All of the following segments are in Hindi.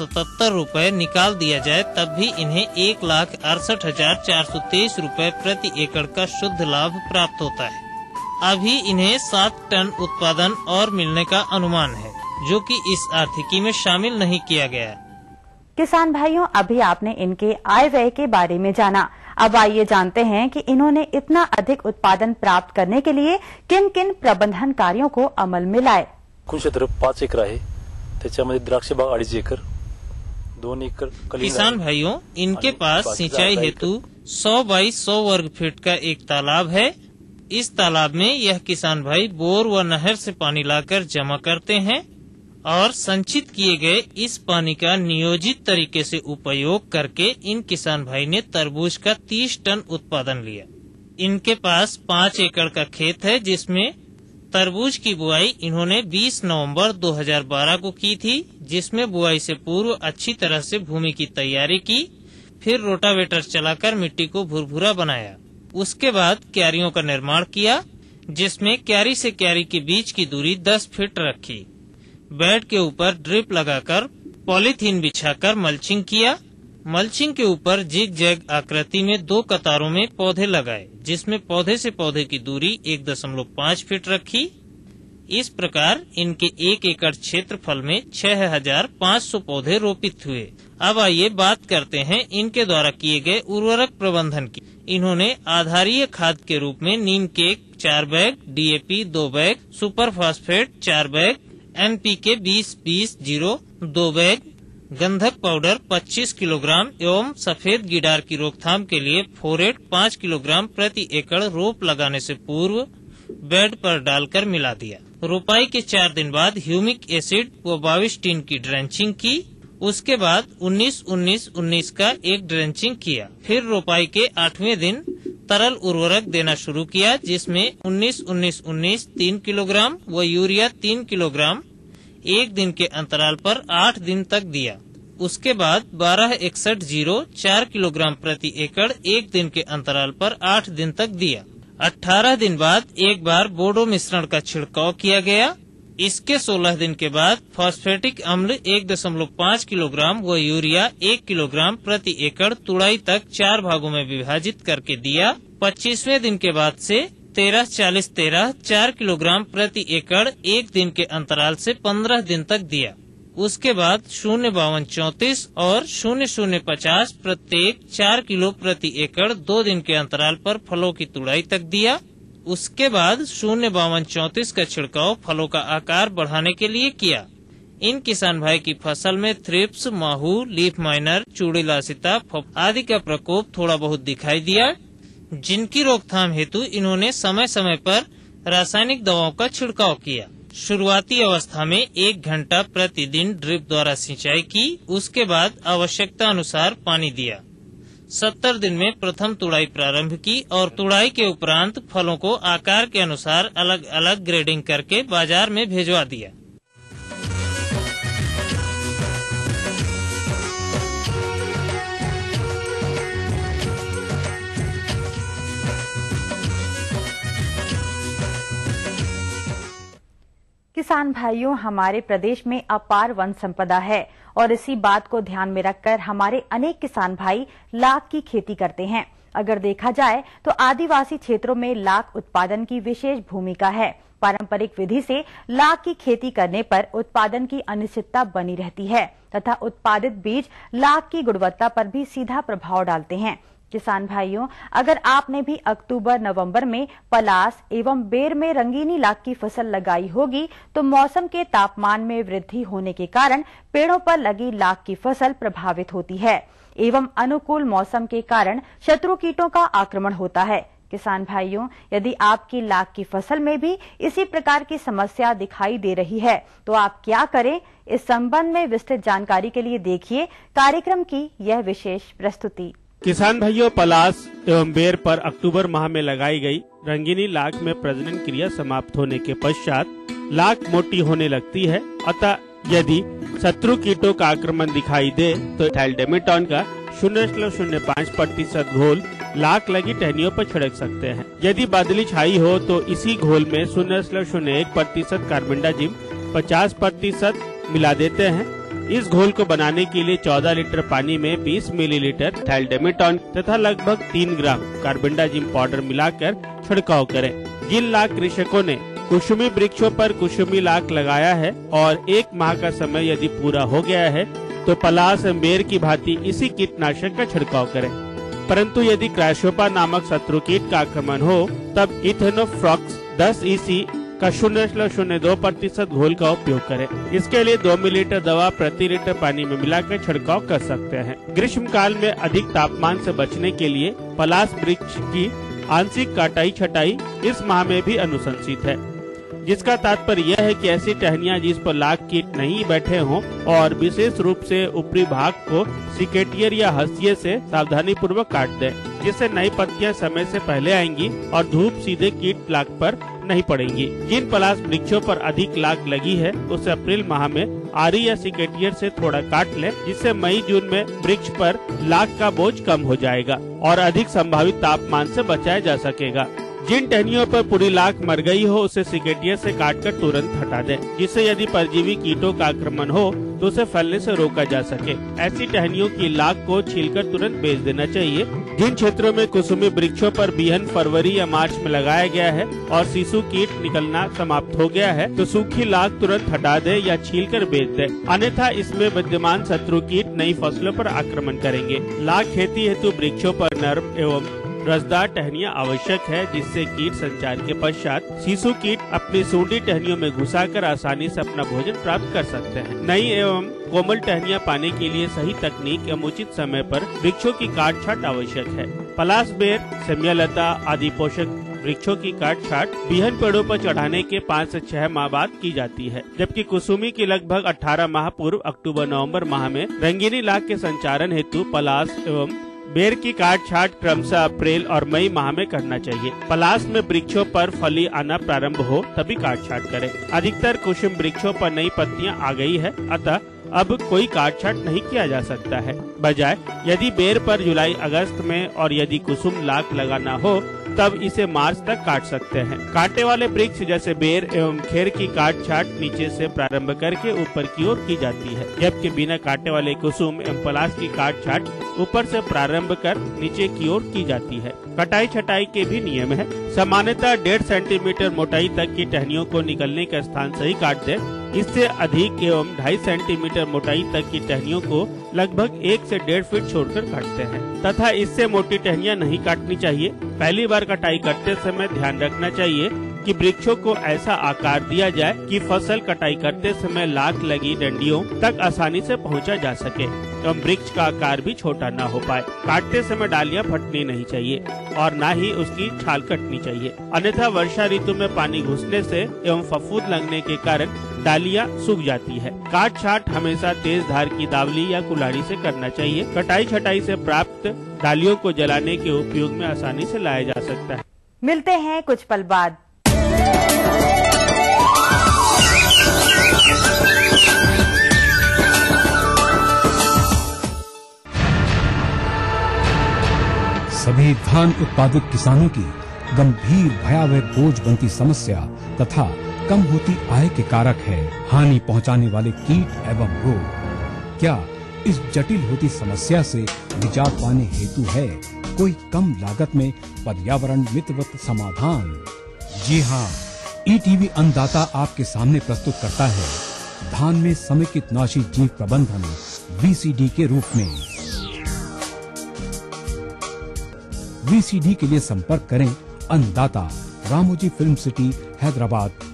77 रुपए निकाल दिया जाए तब भी इन्हें 1,68,423 रुपए प्रति एकड़ का शुद्ध लाभ प्राप्त होता है। अभी इन्हें 7 टन उत्पादन और मिलने का अनुमान है, जो कि इस आर्थिकी में शामिल नहीं किया गया। किसान भाइयों, अभी आपने इनके आय व्यय के बारे में जाना। अब आइए जानते हैं कि इन्होंने इतना अधिक उत्पादन प्राप्त करने के लिए किन किन प्रबंधन कार्यों को अमल में लाए। क्षेत्र 5 एकर आहे, त्याच्यामध्ये द्राक्ष बाग 2.5 एकर, 2 एकर। किसान भाइयों, इनके पास सिंचाई हेतु 100 बाई 100 वर्ग फीट का एक तालाब है। इस तालाब में यह किसान भाई बोर व नहर से पानी लाकर जमा करते हैं और संचित किए गए इस पानी का नियोजित तरीके से उपयोग करके इन किसान भाई ने तरबूज का 30 टन उत्पादन लिया। इनके पास 5 एकड़ का खेत है, जिसमें तरबूज की बुआई इन्होंने 20 नवंबर 2012 को की थी, जिसमें बुआई से पूर्व अच्छी तरह से भूमि की तैयारी की, फिर रोटावेटर चलाकर मिट्टी को भुरभुरा बनाया। उसके बाद क्यारियों का निर्माण किया, जिसमें क्यारी से क्यारी के बीच की दूरी 10 फीट रखी। बेड के ऊपर ड्रिप लगाकर पॉलीथीन बिछाकर मल्चिंग किया। मल्चिंग के ऊपर जिग जैग आकृति में 2 कतारों में पौधे लगाए, जिसमें पौधे से पौधे की दूरी 1.5 फीट रखी। इस प्रकार इनके 1 एकड़ क्षेत्रफल में 6,500 पौधे रोपित हुए। अब आइए बात करते हैं इनके द्वारा किए गए उर्वरक प्रबंधन की। इन्होंने आधारीय खाद के रूप में नीम cake 4 bag, DAP 2 bag, super phosphate 4 bag, NPK 20-20-0 2 bag, गंधक पाउडर 25 किलोग्राम एवं सफेद गिडार की रोकथाम के लिए फोरेट 5 किलोग्राम प्रति एकड़ रोप लगाने से पूर्व बेड पर डालकर मिला दिया। रोपाई के 4 दिन बाद ह्यूमिक एसिड व 22 टीन की ड्रेंचिंग की। उसके बाद 19-19-19 का एक ड्रेंचिंग किया। फिर रोपाई के 8वें दिन तरल उर्वरक देना शुरू किया, जिसमें 19-19-19 3 किलोग्राम व यूरिया 3 किलोग्राम 1 दिन के अंतराल पर 8 दिन तक दिया। उसके बाद 12-61-0 4 किलोग्राम प्रति एकड़ 1 दिन के अंतराल पर 8 दिन तक दिया। 18 दिन बाद एक बार बोडो मिश्रण का छिड़काव किया गया। इसके 16 दिन के बाद फॉस्फेटिक अम्ल 1.5 किलोग्राम व यूरिया 1 किलोग्राम प्रति एकड़ तुड़ाई तक 4 भागों में विभाजित करके दिया। 25वें दिन के बाद से 13-40-13 4 किलोग्राम प्रति एकड़ 1 दिन के अंतराल से 15 दिन तक दिया। उसके बाद 0-52-34 और 0-0-50 प्रत्येक 4 किलो प्रति एकड़ 2 दिन के अंतराल पर फलों की तुड़ाई तक दिया। उसके बाद 0-52-34 का छिड़काव फलों का आकार बढ़ाने के लिए किया। इन किसान भाई की फसल में थ्रिप्स, माहू, लीफ माइनर, चूड़ीलासिता आदि का प्रकोप थोड़ा बहुत दिखाई दिया, जिनकी रोकथाम हेतु इन्होंने समय समय पर रासायनिक दवाओं का छिड़काव किया। शुरुआती अवस्था में 1 घंटा प्रतिदिन ड्रिप द्वारा सिंचाई की। उसके बाद आवश्यकता अनुसार पानी दिया। 70 दिन में प्रथम तुड़ाई प्रारंभ की और तुड़ाई के उपरांत फलों को आकार के अनुसार अलग अलग ग्रेडिंग करके बाजार में भेजवा दिया। किसान भाइयों, हमारे प्रदेश में अपार वन संपदा है और इसी बात को ध्यान में रखकर हमारे अनेक किसान भाई लाख की खेती करते हैं। अगर देखा जाए तो आदिवासी क्षेत्रों में लाख उत्पादन की विशेष भूमिका है। पारंपरिक विधि से लाख की खेती करने पर उत्पादन की अनिश्चितता बनी रहती है तथा उत्पादित बीज लाख की गुणवत्ता पर भी सीधा प्रभाव डालते हैं। किसान भाइयों, अगर आपने भी अक्टूबर-नवंबर में पलास एवं बेर में रंगीनी लाख की फसल लगाई होगी तो मौसम के तापमान में वृद्धि होने के कारण पेड़ों पर लगी लाख की फसल प्रभावित होती है एवं अनुकूल मौसम के कारण शत्रु कीटों का आक्रमण होता है। किसान भाइयों, यदि आपकी लाख की फसल में भी इसी प्रकार की समस्या दिखाई दे रही है तो आप क्या करें, इस संबंध में विस्तृत जानकारी के लिए देखिए कार्यक्रम की यह विशेष प्रस्तुति। किसान भाइयों, पलास एवं बेर पर अक्टूबर माह में लगाई गई रंगीनी लाख में प्रजनन क्रिया समाप्त होने के पश्चात लाख मोटी होने लगती है। अतः यदि शत्रु कीटों का आक्रमण दिखाई दे तो थाइलडेमिटॉन का 0.05% घोल लाख लगी टहनियों पर छिड़क सकते हैं। यदि बादली छाई हो तो इसी घोल में 0.01% कार्बेंडाजिम 50% मिला देते हैं। इस घोल को बनाने के लिए 14 लीटर पानी में 20 मिलीलीटर थाइलडेमिटॉन तथा लगभग 3 ग्राम कार्बेंडाजिम पाउडर मिलाकर छिड़काव करें। जिन लाख कृषकों ने कुसुमी वृक्षों पर कुसुमी लाख लगाया है और 1 माह का समय यदि पूरा हो गया है तो पलास एम्बेर की भांति इसी कीटनाशक का छिड़काव करें। परंतु यदि क्रैशोपा नामक शत्रु कीट का आक्रमण हो तब इथेनोफ्रॉक्स 10 EC का 0.02% घोल का उपयोग करें। इसके लिए 2 मिलीलीटर दवा प्रति लीटर पानी में मिलाकर छिड़काव कर सकते हैं। ग्रीष्म काल में अधिक तापमान से बचने के लिए पलास वृक्ष की आंशिक काटाई छटाई इस माह में भी अनुशंसित है, जिसका तात्पर्य यह है कि ऐसी टहनियां जिस पर लाख कीट नहीं बैठे हों और विशेष रूप से ऊपरी भाग को सिकेटियर या हंसिये से सावधानी पूर्वक काट दें, जिससे नई पत्तियां समय से पहले आएंगी और धूप सीधे कीट लाख पर नहीं पड़ेंगी। जिन पलास वृक्षों पर अधिक लाख लगी है उसे अप्रैल माह में आरी या सिकेटियर से थोड़ा काट लें, जिससे मई जून में वृक्ष पर लाख का बोझ कम हो जाएगा और अधिक संभावित तापमान से बचाया जा सकेगा। जिन टहनियों पर पूरी लाख मर गई हो उसे सिकेटियर से काटकर तुरंत हटा दें, जिससे यदि परजीवी कीटों का आक्रमण हो तो उसे फैलने से रोका जा सके। ऐसी टहनियों की लाख को छीलकर तुरंत बेच देना चाहिए। जिन क्षेत्रों में कुसुमी वृक्षों पर बिहन फरवरी या मार्च में लगाया गया है और शिशु कीट निकलना समाप्त हो गया है तो सूखी लाख तुरंत हटा दे या छीलकर बेच दे, अन्यथा इसमें विद्यमान शत्रु कीट नई फसलों पर आक्रमण करेंगे। लाख खेती हेतु वृक्षों पर नर्म एवं रसदार टहनियां आवश्यक है, जिससे कीट संचार के पश्चात शिशु कीट अपनी सूंडी टहनियों में घुसाकर आसानी से अपना भोजन प्राप्त कर सकते हैं। नई एवं कोमल टहनियां पाने के लिए सही तकनीक एवं उचित समय पर वृक्षों की काट छाट आवश्यक है। पलास, बेर, सेमियालता आदि पोषक वृक्षों की काट छाट बिहन पेड़ों पर चढ़ाने के 5 से 6 माह बाद की जाती है, जबकि कुसुमी की लगभग 18 माह पूर्व अक्टूबर-नवंबर माह में रंगीनी लाख के संचारण हेतु पलास एवं बेर की काट छाट क्रमशः अप्रैल और मई माह में करना चाहिए। पलास में वृक्षों पर फली आना प्रारंभ हो तभी काट छाट करें। अधिकतर कुसुम वृक्षों पर नई पत्तियां आ गई है, अतः अब कोई काट छाट नहीं किया जा सकता है। बजाय यदि बेर पर जुलाई अगस्त में और यदि कुसुम लाख लगाना हो तब इसे मार्च तक काट सकते हैं। कांटे वाले वृक्ष जैसे बेर एवं खेर की काट छाट नीचे से प्रारंभ करके ऊपर की ओर की जाती है, जबकि बिना कांटे वाले कुसुम एवं पलास की काट छाट ऊपर से प्रारंभ कर नीचे की ओर की जाती है। कटाई छटाई के भी नियम है। सामान्यतः 1.5 सेंटीमीटर मोटाई तक की टहनियों को निकलने का स्थान सही काट दे। इससे अधिक एवं 2.5 सेंटीमीटर मोटाई तक की टहनियों को लगभग 1 से 1.5 फीट छोड़कर काटते हैं तथा इससे मोटी टहनियां नहीं काटनी चाहिए। पहली बार कटाई करते समय ध्यान रखना चाहिए कि वृक्षों को ऐसा आकार दिया जाए कि फसल कटाई करते समय लाख लगी डंडियों तक आसानी से पहुंचा जा सके एवं वृक्ष का आकार भी छोटा न हो पाए। काटते समय डालियां फटनी नहीं चाहिए और न ही उसकी छाल कटनी चाहिए, अन्यथा वर्षा ऋतु में पानी घुसने से एवं फफूंद लगने के कारण डालियां सूख जाती है। काट छाट हमेशा तेज धार की दावली या कुल्हाड़ी से करना चाहिए। कटाई छटाई से प्राप्त डालियों को जलाने के उपयोग में आसानी से लाया जा सकता है। मिलते हैं कुछ पल बाद। सभी धान उत्पादक किसानों की गंभीर भयावह बोझ बनती समस्या तथा कम होती आय के कारक है हानि पहुंचाने वाले कीट एवं रोग। क्या इस जटिल होती समस्या से निजात पाने हेतु है कोई कम लागत में पर्यावरण मित्रवत समाधान? जी हाँ, ईटीवी अन्नदाता आपके सामने प्रस्तुत करता है धान में समेकित नाशी जीव प्रबंधन VCD के रूप में। VCD के लिए संपर्क करें अन्नदाता, रामोजी फिल्म सिटी, हैदराबाद।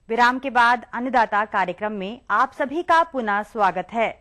विराम के बाद अन्नदाता कार्यक्रम में आप सभी का पुनः स्वागत है।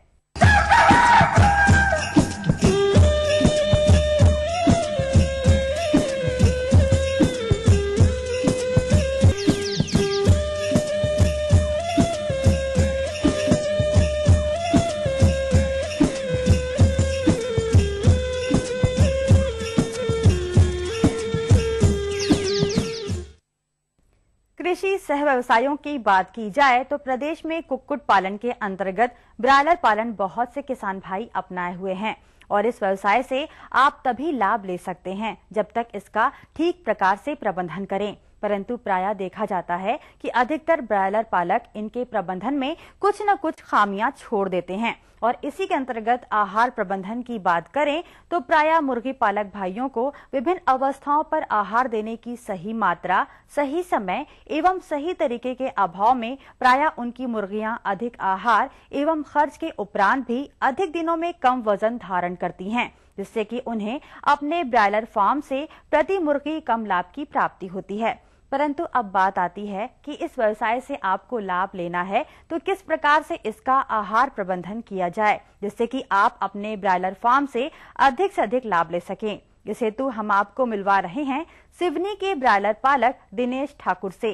कृषि सह व्यवसायों की बात की जाए तो प्रदेश में कुक्कुट पालन के अंतर्गत ब्रायलर पालन बहुत से किसान भाई अपनाए हुए हैं और इस व्यवसाय से आप तभी लाभ ले सकते हैं जब तक इसका ठीक प्रकार से प्रबंधन करें। परंतु प्रायः देखा जाता है कि अधिकतर ब्रॉयलर पालक इनके प्रबंधन में कुछ न कुछ खामियां छोड़ देते हैं। और इसी के अंतर्गत आहार प्रबंधन की बात करें तो प्रायः मुर्गी पालक भाइयों को विभिन्न अवस्थाओं पर आहार देने की सही मात्रा, सही समय एवं सही तरीके के अभाव में प्रायः उनकी मुर्गियां अधिक आहार एवं खर्च के उपरांत भी अधिक दिनों में कम वजन धारण करती हैं, जिससे कि उन्हें अपने ब्रॉयलर फार्म से प्रति मुर्गी कम लाभ की प्राप्ति होती है। परंतु अब बात आती है कि इस व्यवसाय से आपको लाभ लेना है तो किस प्रकार से इसका आहार प्रबंधन किया जाए जिससे कि आप अपने ब्रॉयलर फार्म से अधिक लाभ ले सकें। इस हेतु हम आपको मिलवा रहे हैं सिवनी के ब्रॉयलर पालक दिनेश ठाकुर से।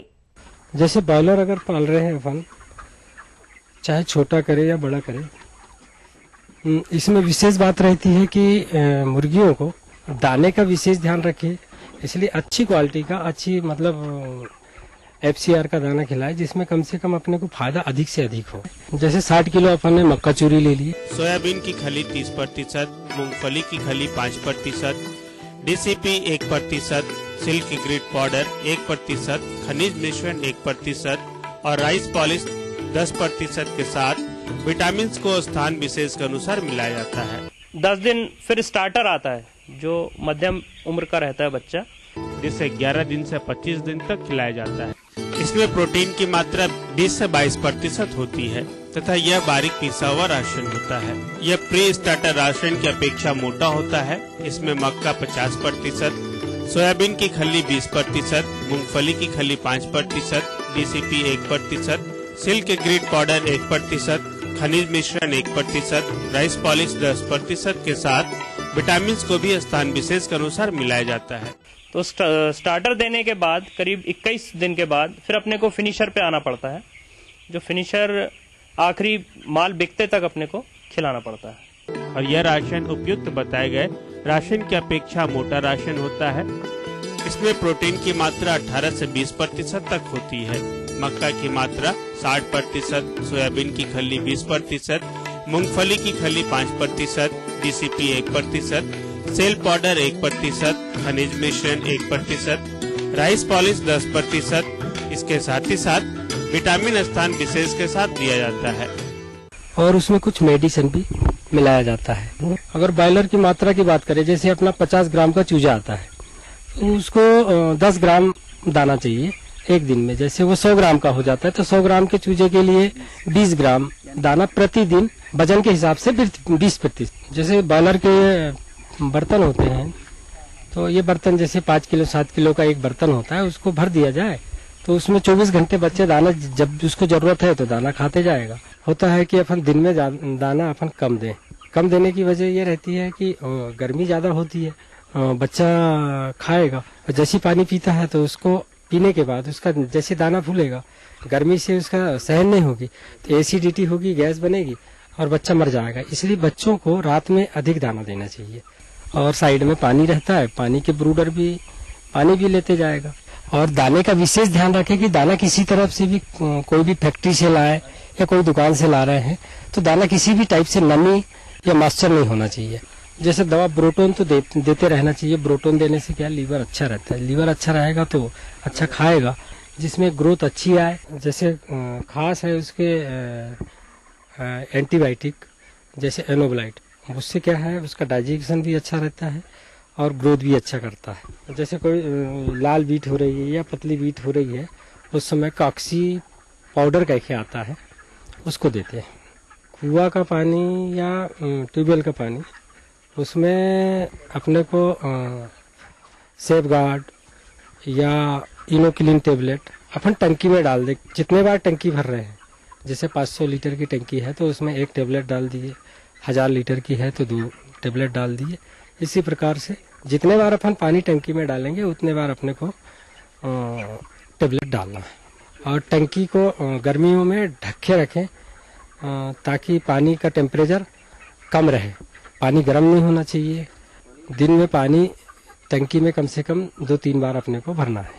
जैसे ब्रॉयलर अगर पाल रहे हैं अपन, चाहे छोटा करे या बड़ा करे, इसमें विशेष बात रहती है कि मुर्गियों को दाने का विशेष ध्यान रखें। इसलिए अच्छी क्वालिटी का, अच्छी मतलब FCR का दाना खिलाए जिसमें कम से कम अपने को फायदा अधिक से अधिक हो। जैसे 60 किलो अपन ने मक्का चूरी ले ली, सोयाबीन की खली 30%, मूंगफली की खली 5%, DCP 1%, सिल्क ग्रीड पाउडर 1%, खनिज मिश्रण 1% और राइस पॉलिश 10% के साथ विटामिन को स्थान विशेष के अनुसार मिलाया जाता है। 10 दिन फिर स्टार्टर आता है जो मध्यम उम्र का रहता है बच्चा, जिसे 11 दिन से 25 दिन तक खिलाया जाता है। इसमें प्रोटीन की मात्रा 20 से 22% होती है तथा यह बारीक पिसा हुआ राशन होता है। यह प्री स्टार्टर राशन की अपेक्षा मोटा होता है। इसमें मक्का 50%, सोयाबीन की खली 20%, मूंगफली की खली 5%, DCP 1%, सिल्क ग्रीड पाउडर 1%, खनिज मिश्रण 1%, राइस पॉलिश 10% के साथ विटामिन को भी स्थान विशेष के अनुसार मिलाया जाता है। तो स्टार्टर देने के बाद करीब 21 दिन के बाद फिर अपने को फिनिशर पे आना पड़ता है। जो फिनिशर आखिरी माल बिकते तक अपने को खिलाना पड़ता है। और यह राशन उपयुक्त बताए गए राशन की अपेक्षा मोटा राशन होता है। इसमें प्रोटीन की मात्रा 18 से 20% तक होती है। मक्का की मात्रा 60%, सोयाबीन की खली 20%, मूंगफली की खली 5%, DCP 1%, सेल पाउडर 1%, खनिज मिश्रण 1%, राइस पॉलिश 10%। इसके साथ ही साथ विटामिन स्थान विशेष के साथ दिया जाता है और उसमें कुछ मेडिसिन भी मिलाया जाता है। अगर ब्रॉयलर की मात्रा की बात करें, जैसे अपना 50 ग्राम का चूजा आता है तो उसको 10 ग्राम दाना चाहिए एक दिन में। जैसे वो 100 ग्राम का हो जाता है तो 100 ग्राम के चूजे के लिए 20 ग्राम दाना प्रतिदिन वजन के हिसाब से 20%। जैसे ब्रॉयलर के बर्तन होते हैं तो ये बर्तन जैसे 5 किलो 7 किलो का एक बर्तन होता है, उसको भर दिया जाए तो उसमें 24 घंटे बच्चे दाना, जब उसको जरूरत है तो दाना खाते जाएगा। होता है कि अपन दिन में दाना अपन कम दें। कम देने की वजह ये रहती है कि गर्मी ज्यादा होती है, बच्चा खाएगा, जैसे पानी पीता है तो उसको पीने के बाद उसका जैसे दाना फूलेगा, गर्मी से उसका सहन नहीं होगी तो एसिडिटी होगी, गैस बनेगी और बच्चा मर जाएगा। इसलिए बच्चों को रात में अधिक दाना देना चाहिए। और साइड में पानी रहता है, पानी के ब्रूडर भी पानी भी लेते जाएगा। और दाने का विशेष ध्यान रखें कि दाना किसी तरफ से भी, कोई भी फैक्ट्री से लाए या कोई दुकान से ला रहे हैं तो दाना किसी भी टाइप से नमी या मॉइस्चर नहीं होना चाहिए। जैसे दवा ब्रोटोन तो देते रहना चाहिए। ब्रोटोन देने से क्या लीवर अच्छा रहता है, लीवर अच्छा रहेगा तो अच्छा खाएगा, जिसमें ग्रोथ अच्छी आए। जैसे खास है उसके एंटीबायोटिक जैसे एनोब्लाइट, उससे क्या है उसका डाइजेशन भी अच्छा रहता है और ग्रोथ भी अच्छा करता है। जैसे कोई लाल बीट हो रही है या पतली बीट हो रही है, उस समय कॉक्सी पाउडर कैसे आता है उसको देते हैं। कुआ का पानी या ट्यूबवेल का पानी, उसमें अपने को सेफगार्ड या इनोक्लिन टेबलेट अपन टंकी में डाल दे। जितने बार टंकी भर रहे हैं, जैसे 500 लीटर की टंकी है तो उसमें 1 टेबलेट डाल दिए, 1000 लीटर की है तो 2 टेबलेट डाल दिए। इसी प्रकार से जितने बार अपन पानी टंकी में डालेंगे उतने बार अपने को टेबलेट डालना है। और टंकी को गर्मियों में ढक के रखें ताकि पानी का टेम्परेचर कम रहे, पानी गर्म नहीं होना चाहिए। दिन में पानी टंकी में कम से कम 2-3 बार अपने को भरना है।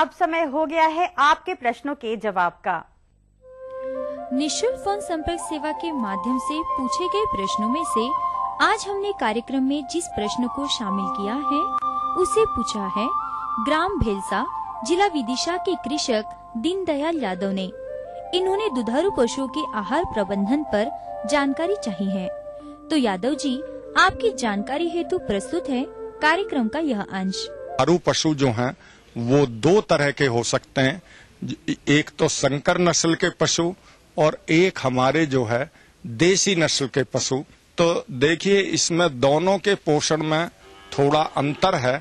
अब समय हो गया है आपके प्रश्नों के जवाब का। निशुल्क फोन संपर्क सेवा के माध्यम से पूछे गए प्रश्नों में से आज हमने कार्यक्रम में जिस प्रश्न को शामिल किया है उसे पूछा है ग्राम भेलसा, जिला विदिशा के कृषक दीनदयाल यादव ने। इन्होंने दुधारू पशुओं के आहार प्रबंधन पर जानकारी चाहिए है। तो यादव जी, आपकी जानकारी हेतु प्रस्तुत है कार्यक्रम का यह अंश। दुधारू पशु जो हैं वो दो तरह के हो सकते हैं, एक तो संकर नस्ल के पशु और एक हमारे जो है देसी नस्ल के पशु। तो देखिए, इसमें दोनों के पोषण में थोड़ा अंतर है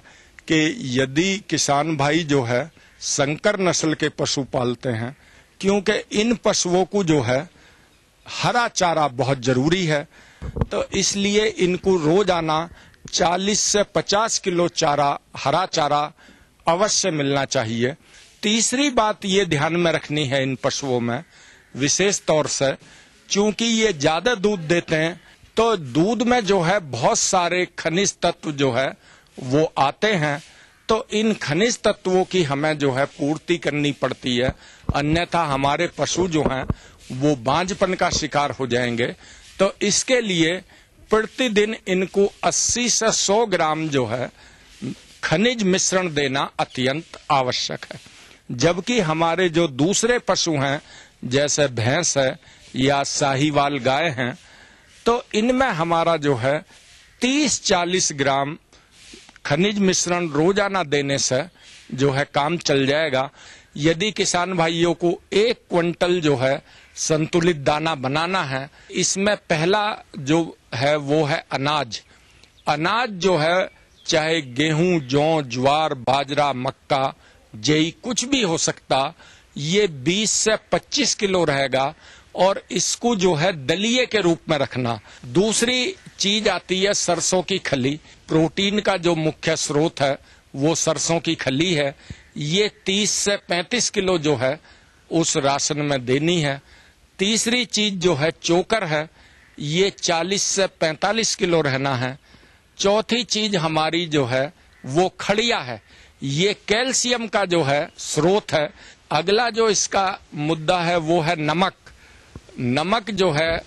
कि यदि किसान भाई जो है संकर नस्ल के पशु पालते हैं, क्योंकि इन पशुओं को जो है हरा चारा बहुत जरूरी है, तो इसलिए इनको रोजाना 40 से 50 किलो चारा, हरा चारा अवश्य मिलना चाहिए। तीसरी बात ये ध्यान में रखनी है इन पशुओं में, विशेष तौर से चूंकि ये ज्यादा दूध देते हैं, तो दूध में जो है बहुत सारे खनिज तत्व जो है वो आते हैं, तो इन खनिज तत्वों की हमें जो है पूर्ति करनी पड़ती है, अन्यथा हमारे पशु जो हैं वो बांझपन का शिकार हो जाएंगे। तो इसके लिए प्रतिदिन इनको 80 से 100 ग्राम जो है खनिज मिश्रण देना अत्यंत आवश्यक है। जबकि हमारे जो दूसरे पशु हैं जैसे भैंस है या साहीवाल गाय हैं, तो इनमें हमारा जो है 30-40 ग्राम खनिज मिश्रण रोजाना देने से जो है काम चल जाएगा। यदि किसान भाइयों को 1 क्विंटल जो है संतुलित दाना बनाना है, इसमें पहला जो है वो है अनाज। अनाज जो है चाहे गेहूं, जौ, ज्वार, बाजरा, मक्का, जेई कुछ भी हो सकता, ये 20 से 25 किलो रहेगा और इसको जो है दलिये के रूप में रखना। दूसरी चीज आती है सरसों की खली। प्रोटीन का जो मुख्य स्रोत है वो सरसों की खली है। ये 30 से 35 किलो जो है उस राशन में देनी है। तीसरी चीज जो है चोकर है, ये 40 से 45 किलो रहना है। चौथी चीज हमारी जो है वो खड़िया है, ये कैल्शियम का जो है स्रोत है। अगला जो इसका मुद्दा है वो है नमक। नमक जो है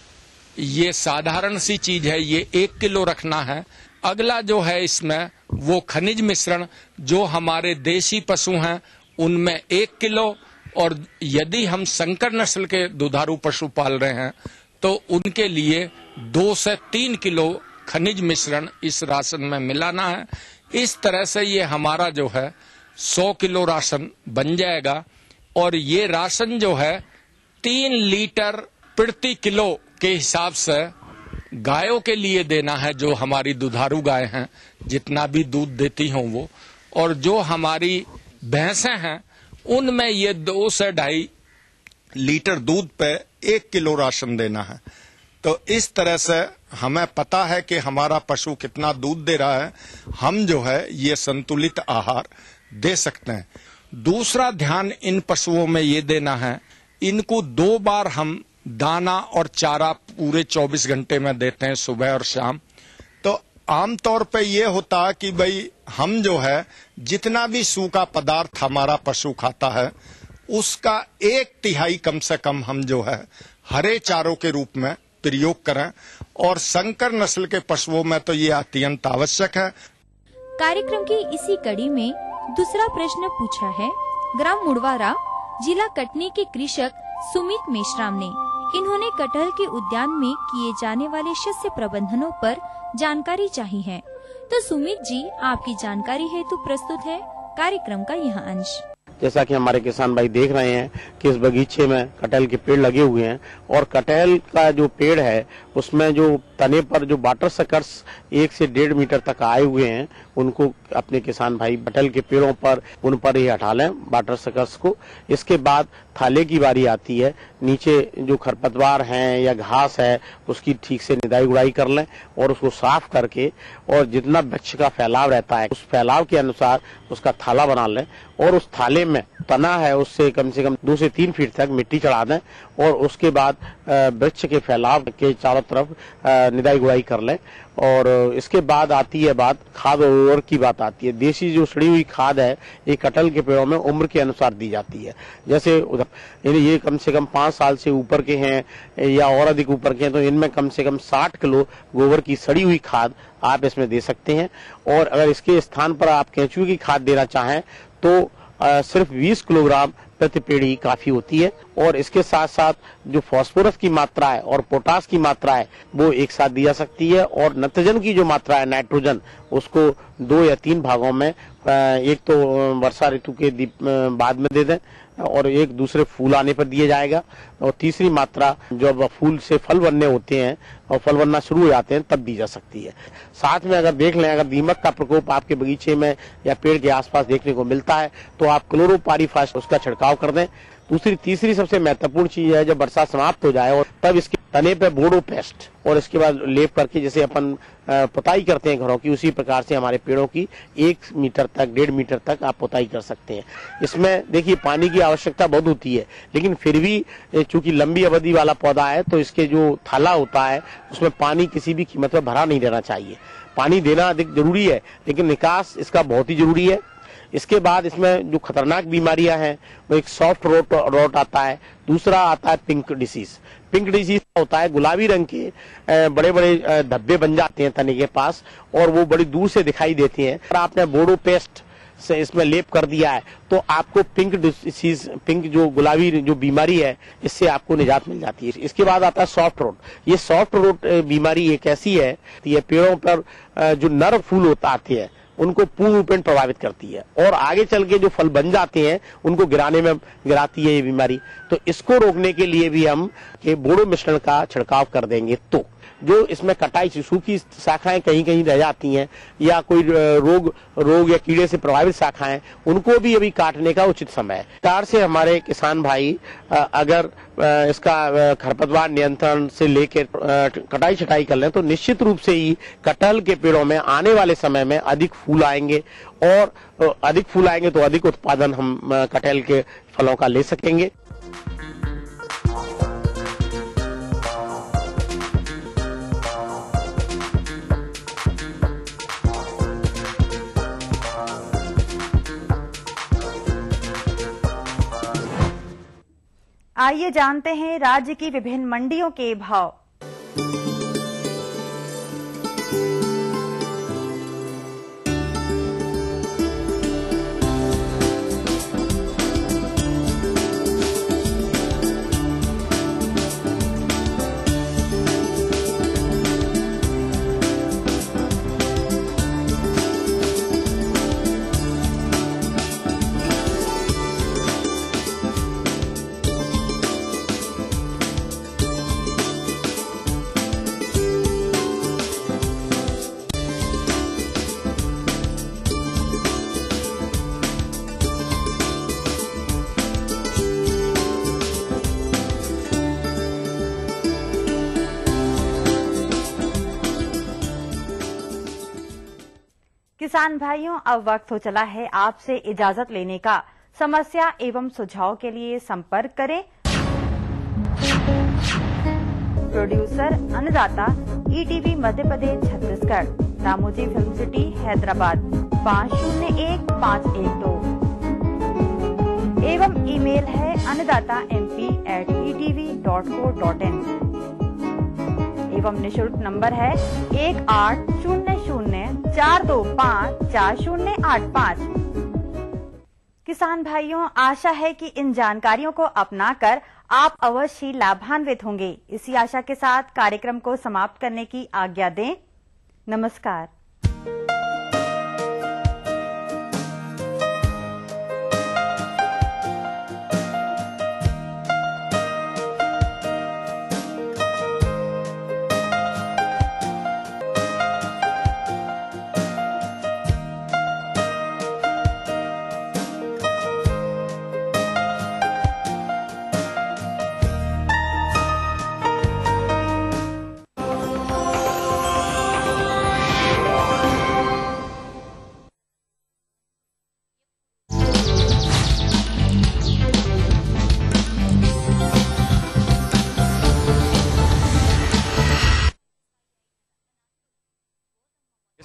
ये साधारण सी चीज है, ये 1 किलो रखना है। अगला जो है इसमें वो खनिज मिश्रण, जो हमारे देसी पशु हैं उनमें 1 किलो, और यदि हम संकर नस्ल के दुधारू पशु पाल रहे हैं तो उनके लिए 2 से 3 किलो खनिज मिश्रण इस राशन में मिलाना है। इस तरह से ये हमारा जो है 100 किलो राशन बन जाएगा। और ये राशन जो है 3 लीटर प्रति किलो के हिसाब से गायों के लिए देना है, जो हमारी दुधारू गाय हैं जितना भी दूध देती हों वो, और जो हमारी भैंसें हैं उनमें ये 2 से 2.5 लीटर दूध पे 1 किलो राशन देना है। तो इस तरह से हमें पता है कि हमारा पशु कितना दूध दे रहा है, हम जो है ये संतुलित आहार दे सकते हैं। दूसरा ध्यान इन पशुओं में ये देना है, इनको 2 बार हम दाना और चारा पूरे 24 घंटे में देते हैं, सुबह और शाम। तो आमतौर पे ये होता कि भाई हम जो है जितना भी सूखा पदार्थ हमारा पशु खाता है उसका 1/3 कम से कम हम जो है हरे चारों के रूप में प्रयोग करें, और संकर नस्ल के पशुओं में तो ये अत्यंत आवश्यक है। कार्यक्रम की इसी कड़ी में दूसरा प्रश्न पूछा है ग्राम मुड़वारा, जिला कटनी के कृषक सुमित मेश्राम ने। इन्होंने कटहल के उद्यान में किए जाने वाले शस्य प्रबंधनों पर जानकारी चाहिए है। तो सुमित जी, आपकी जानकारी हेतु प्रस्तुत है कार्यक्रम का यह अंश। जैसा कि हमारे किसान भाई देख रहे हैं कि इस बगीचे में कटहल के पेड़ लगे हुए हैं, और कटहल का जो पेड़ है उसमें जो तने पर जो वाटर सकर्स 1 से 1.5 मीटर तक आए हुए हैं, उनको अपने किसान भाई कटहल के पेड़ों पर उन पर ही हटा लें वाटर सकर्स को। इसके बाद थाले की बारी आती है। नीचे जो खरपतवार हैं या घास है उसकी ठीक से निदाई गुड़ाई कर लें और उसको साफ करके, और जितना वृक्ष का फैलाव रहता है उस फैलाव के अनुसार उसका थाला बना लें, और उस थाले में तना है उससे कम 2 से 3 फीट तक मिट्टी चढ़ा दें, और उसके बाद वृक्ष के फैलाव के चारों तरफ निदाई गुड़ाई कर लें। और इसके बाद आती है बात खाद और उर्वरक की बात आती है। देसी जो सड़ी हुई खाद है ये कटहल के पेड़ों में उम्र के अनुसार दी जाती है। जैसे ये कम से कम 5 साल से ऊपर के हैं या और अधिक ऊपर के हैं तो इनमें कम से कम 60 किलो गोबर की सड़ी हुई खाद आप इसमें दे सकते हैं। और अगर इसके स्थान पर आप केंचुए की खाद देना चाहें तो सिर्फ 20 किलोग्राम प्रति पेड़ ही काफी होती है। और इसके साथ साथ जो फास्फोरस की मात्रा है और पोटास की मात्रा है वो एक साथ दी जा सकती है। और नत्रजन की जो मात्रा है नाइट्रोजन उसको 2 या 3 भागों में एक तो वर्षा ऋतु के बाद में दे दें और एक दूसरे फूल आने पर दिया जाएगा और तीसरी मात्रा जब फूल से फल बनने होते हैं और फल बनना शुरू हो जाते हैं तब दी जा सकती है। साथ में अगर देख लें अगर दीमक का प्रकोप आपके बगीचे में या पेड़ के आसपास देखने को मिलता है तो आप क्लोरोपाइरीफास उसका छिड़काव कर दें। तीसरी सबसे महत्वपूर्ण चीज है जब बरसात समाप्त हो जाए और तब इसके तने पे बोडो पेस्ट और इसके बाद लेप करके जैसे अपन पुताई करते हैं घरों की उसी प्रकार से हमारे पेड़ों की 1 मीटर तक 1.5 मीटर तक आप पुताई कर सकते हैं। इसमें देखिए पानी की आवश्यकता बहुत होती है लेकिन फिर भी चूंकि लंबी अवधि वाला पौधा है तो इसके जो थाला होता है उसमें पानी किसी भी कीमत पर भरा नहीं रहना चाहिए। पानी देना अधिक जरूरी है लेकिन निकास इसका बहुत ही जरूरी है। इसके बाद इसमें जो खतरनाक बीमारियां हैं वो एक सॉफ्ट रोट आता है, दूसरा आता है पिंक डिसीज। पिंक डिसीज होता है गुलाबी रंग के बड़े बड़े धब्बे बन जाते हैं तने के पास और वो बड़ी दूर से दिखाई देते हैं। अगर आपने बोडो पेस्ट से इसमें लेप कर दिया है तो आपको पिंक डिसीज पिंक जो गुलाबी जो बीमारी है इससे आपको निजात मिल जाती है। इसके बाद आता है सॉफ्ट रोट। ये सॉफ्ट रोट बीमारी एक ऐसी है ये पेड़ों पर जो नर फूल आते हैं उनको पूर्ण रूपेण प्रभावित करती है और आगे चल के जो फल बन जाते हैं उनको गिराती है ये बीमारी। तो इसको रोकने के लिए भी हम ये बोडो मिश्रण का छिड़काव कर देंगे तो जो इसमें कटाई सूखी शाखाएं कहीं कहीं रह जाती हैं या कोई रोग या कीड़े से प्रभावित शाखाएं उनको भी अभी काटने का उचित समय है। कार से हमारे किसान भाई अगर इसका खरपतवार नियंत्रण से लेकर कटाई छटाई कर लें तो निश्चित रूप से ही कटहल के पेड़ों में आने वाले समय में अधिक फूल आएंगे और अधिक फूल आएंगे तो अधिक उत्पादन हम कटहल के फलों का ले सकेंगे। आइए जानते हैं राज्य की विभिन्न मंडियों के भाव। किसान भाइयों अब वक्त हो चला है आपसे इजाजत लेने का। समस्या एवं सुझाव के लिए संपर्क करें प्रोड्यूसर अन्नदाता ETV Madhya Pradesh Chhattisgarh, Ramoji film city Hyderabad 501512 एवं ईमेल है annadatamp@etv.co.in एवं निःशुल्क नंबर है 1800425408 किसान भाइयों, आशा है कि इन जानकारियों को अपनाकर आप अवश्य लाभान्वित होंगे। इसी आशा के साथ कार्यक्रम को समाप्त करने की आज्ञा दें। नमस्कार।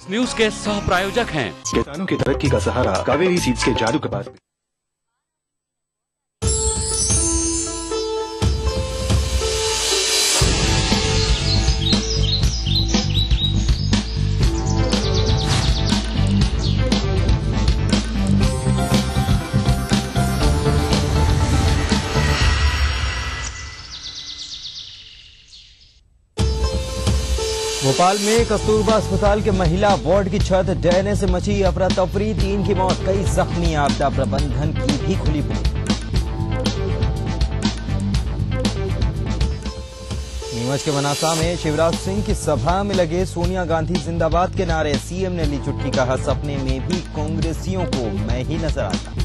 न्यूज के सह प्रायोजक हैं किसानों की तरक्की का सहारा कावेरी सीड्स के जादू के पास। भोपाल में कस्तूरबा अस्पताल के महिला वार्ड की छत ढहने से मची अफरा तफरी, 3 की मौत, कई जख्मी, आपदा प्रबंधन की भी खुली पोल। नीमच के मनासा में शिवराज सिंह की सभा में लगे सोनिया गांधी जिंदाबाद के नारे, सीएम ने ली चुटकी, कहा सपने में भी कांग्रेसियों को मैं ही नजर आता।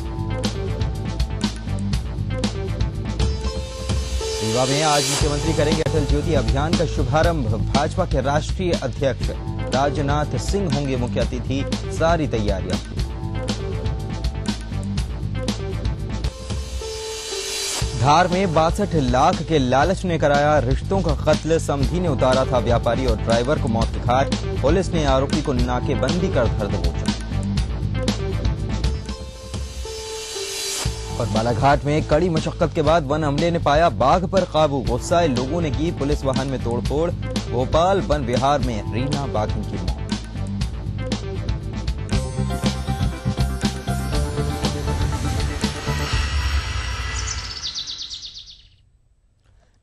रीवा में आज मुख्यमंत्री करेंगे अटल ज्योति अभियान का शुभारंभ, भाजपा के राष्ट्रीय अध्यक्ष राजनाथ सिंह होंगे मुख्य अतिथि, सारी तैयारियां। धार में 62 लाख के लालच ने कराया रिश्तों का कत्ल, समधी ने उतारा था व्यापारी और ड्राइवर को मौत के घाट, पुलिस ने आरोपी को नाकेबंदी कर धर दबोचा। और बालाघाट में कड़ी मशक्कत के बाद वन अमले ने पाया बाघ पर काबू, गुस्साए लोगों ने की पुलिस वाहन में तोड़फोड़, भोपाल वन विहार में रीना बाघिन की मौत।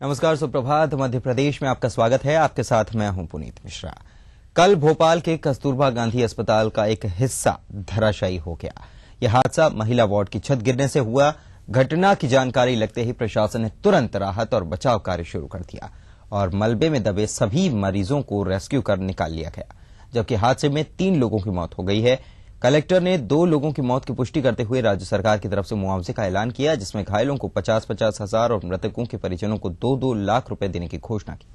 नमस्कार, सुप्रभात। मध्य प्रदेश में आपका स्वागत है। आपके साथ मैं हूं पुनीत मिश्रा। कल भोपाल के कस्तूरबा गांधी अस्पताल का एक हिस्सा धराशायी हो गया। यह हादसा महिला वार्ड की छत गिरने से हुआ। घटना की जानकारी लगते ही प्रशासन ने तुरंत राहत और बचाव कार्य शुरू कर दिया और मलबे में दबे सभी मरीजों को रेस्क्यू कर निकाल लिया गया, जबकि हादसे में 3 लोगों की मौत हो गई है। कलेक्टर ने 2 लोगों की मौत की पुष्टि करते हुए राज्य सरकार की तरफ से मुआवजे का ऐलान किया, जिसमें घायलों को 50-50 हजार और मृतकों के परिजनों को 2-2 लाख रुपए देने की घोषणा की।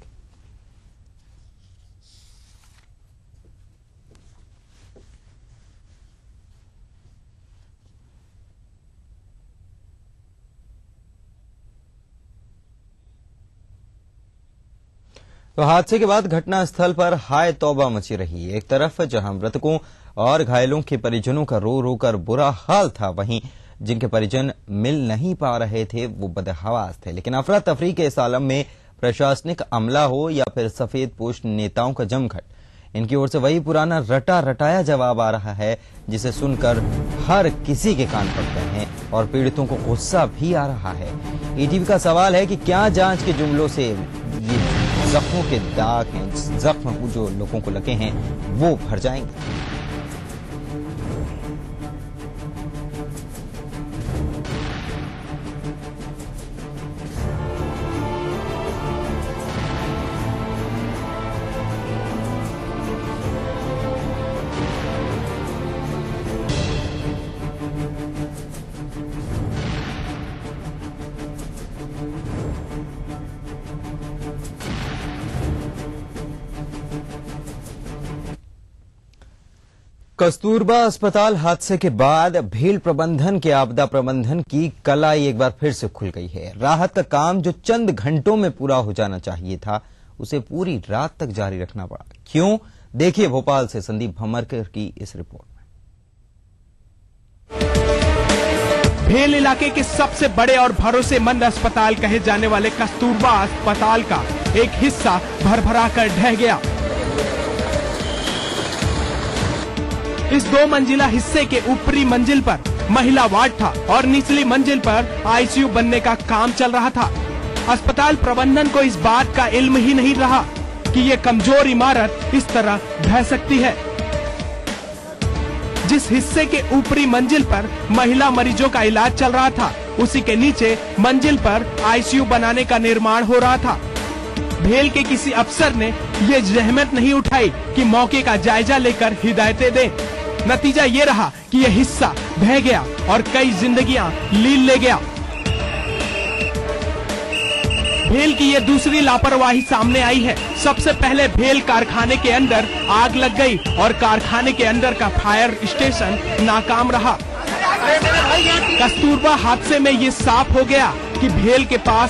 तो हादसे के बाद घटनास्थल पर हाय तौबा मची रही। एक तरफ जहां मृतकों और घायलों के परिजनों का रो रो कर बुरा हाल था, वहीं जिनके परिजन मिल नहीं पा रहे थे वो बदहवास थे। लेकिन अफरा तफरी के इस आलम में प्रशासनिक अमला हो या फिर सफेद पोश नेताओं का जमघट, इनकी ओर से वही पुराना रटा रटाया जवाब आ रहा है, जिसे सुनकर हर किसी के कान पकते हैं और पीड़ितों को गुस्सा भी आ रहा है। ईटीवी का सवाल है कि क्या जांच के जुमलों से ये जख्मों के दाग हैं, जख्म जो लोगों को लगे हैं, वो भर जाएंगे? कस्तूरबा अस्पताल हादसे के बाद भीड़ प्रबंधन के आपदा प्रबंधन की कलाई एक बार फिर से खुल गई है। राहत का काम जो चंद घंटों में पूरा हो जाना चाहिए था, उसे पूरी रात तक जारी रखना पड़ा। क्यों? देखिए भोपाल से संदीप भमरकर की इस रिपोर्ट में। भेल इलाके के सबसे बड़े और भरोसेमंद अस्पताल कहे जाने वाले कस्तूरबा अस्पताल का एक हिस्सा भरभरा कर ढह गया। इस 2 मंजिला हिस्से के ऊपरी मंजिल पर महिला वार्ड था और निचली मंजिल पर आईसीयू बनने का काम चल रहा था। अस्पताल प्रबंधन को इस बात का इल्म ही नहीं रहा कि ये कमजोर इमारत इस तरह ढह सकती है। जिस हिस्से के ऊपरी मंजिल पर महिला मरीजों का इलाज चल रहा था, उसी के नीचे मंजिल पर आईसीयू बनाने का निर्माण हो रहा था। भेल के किसी अफसर ने ये जहमत नहीं उठाई कि मौके का जायजा लेकर हिदायतें दें। नतीजा ये रहा कि ये हिस्सा बह गया और कई जिंदगियां लील ले गया। भेल की ये दूसरी लापरवाही सामने आई है। सबसे पहले भेल कारखाने के अंदर आग लग गई और कारखाने के अंदर का फायर स्टेशन नाकाम रहा। कस्तूरबा हादसे में ये साफ हो गया कि भेल के पास